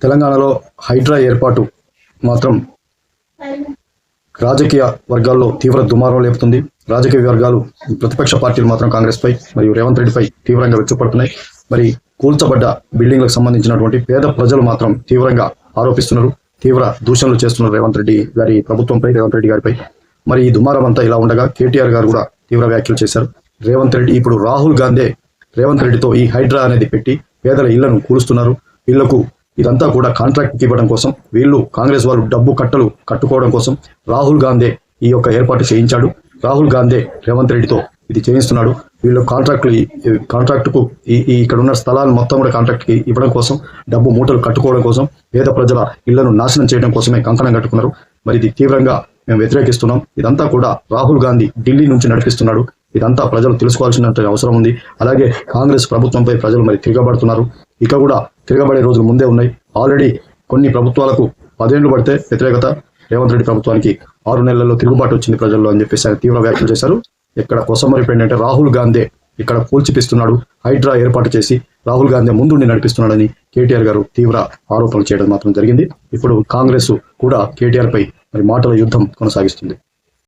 తెలంగాణలో హైడ్రా ఏర్పాటు మాత్రం రాజకీయ వర్గాల్లో తీవ్ర దుమారం లేపుతుంది. రాజకీయ వర్గాలు, ప్రతిపక్ష పార్టీలు మాత్రం కాంగ్రెస్ పై మరియు రేవంత్ రెడ్డిపై తీవ్రంగా విరుచుకుపడుతున్నాయి. మరి కూల్చబడ్డ బిల్డింగ్లకు సంబంధించినటువంటి పేద ప్రజలు మాత్రం తీవ్రంగా ఆరోపిస్తున్నారు, తీవ్ర దూషణలు చేస్తున్నారు రేవంత్ రెడ్డి గారి ప్రభుత్వంపై, రేవంత్ రెడ్డి గారిపై. మరి ఈ దుమారం అంతా ఇలా ఉండగా కేటీఆర్ గారు కూడా తీవ్ర వ్యాఖ్యలు చేశారు. రేవంత్ రెడ్డి ఇప్పుడు రాహుల్ గాంధీ రేవంత్ రెడ్డితో ఈ హైడ్రా అనేది పెట్టి పేదల ఇళ్లను కూలుస్తున్నారు. వీళ్లకు ఇదంతా కూడా కాంట్రాక్ట్ ఇవ్వడం కోసం, వీళ్ళు కాంగ్రెస్ వాళ్ళు డబ్బు కట్టుకోవడం కోసం రాహుల్ గాంధీ ఈ యొక్క ఏర్పాటు చేయించాడు. రాహుల్ గాంధీ రేవంత్ రెడ్డితో ఇది చేయిస్తున్నాడు. వీళ్ళు కాంట్రాక్టుకు ఇక్కడ ఉన్న స్థలాలు మొత్తం కూడా కాంట్రాక్ట్కి ఇవ్వడం కోసం, డబ్బు మూటలు కట్టుకోవడం కోసం, పేద ప్రజల ఇళ్లను నాశనం చేయడం కోసమే కంకణం కట్టుకున్నారు. మరి ఇది తీవ్రంగా మేము వ్యతిరేకిస్తున్నాం. ఇదంతా కూడా రాహుల్ గాంధీ ఢిల్లీ నుంచి నడిపిస్తున్నాడు. ఇదంతా ప్రజలు తెలుసుకోవాల్సిన అవసరం ఉంది. అలాగే కాంగ్రెస్ ప్రభుత్వంపై ప్రజలు మరి తిరగబడుతున్నారు. ఇక కూడా తిరగబడే రోజులు ముందే ఉన్నాయి. ఆల్రెడీ కొన్ని ప్రభుత్వాలకు 10 ఏళ్లు పడితే వ్యతిరేకత, రేవంత్ రెడ్డి ప్రభుత్వానికి 6 నెలల్లో తిరుగుబాటు వచ్చింది ప్రజల్లో అని చెప్పేసి ఆయన తీవ్ర వ్యాఖ్యలు చేశారు. ఇక్కడ కొసమరిపోయిందంటే రాహుల్ గాంధీ ఇక్కడ పూల్చిపిస్తున్నాడు, హైడ్రా ఏర్పాటు చేసి రాహుల్ గాంధీ ముందుండి నడిపిస్తున్నాడని కేటీఆర్ గారు తీవ్ర ఆరోపణలు చేయడం మాత్రం జరిగింది. ఇప్పుడు కాంగ్రెస్ కూడా కేటీఆర్ పై మరి మాటల యుద్ధం కొనసాగిస్తుంది.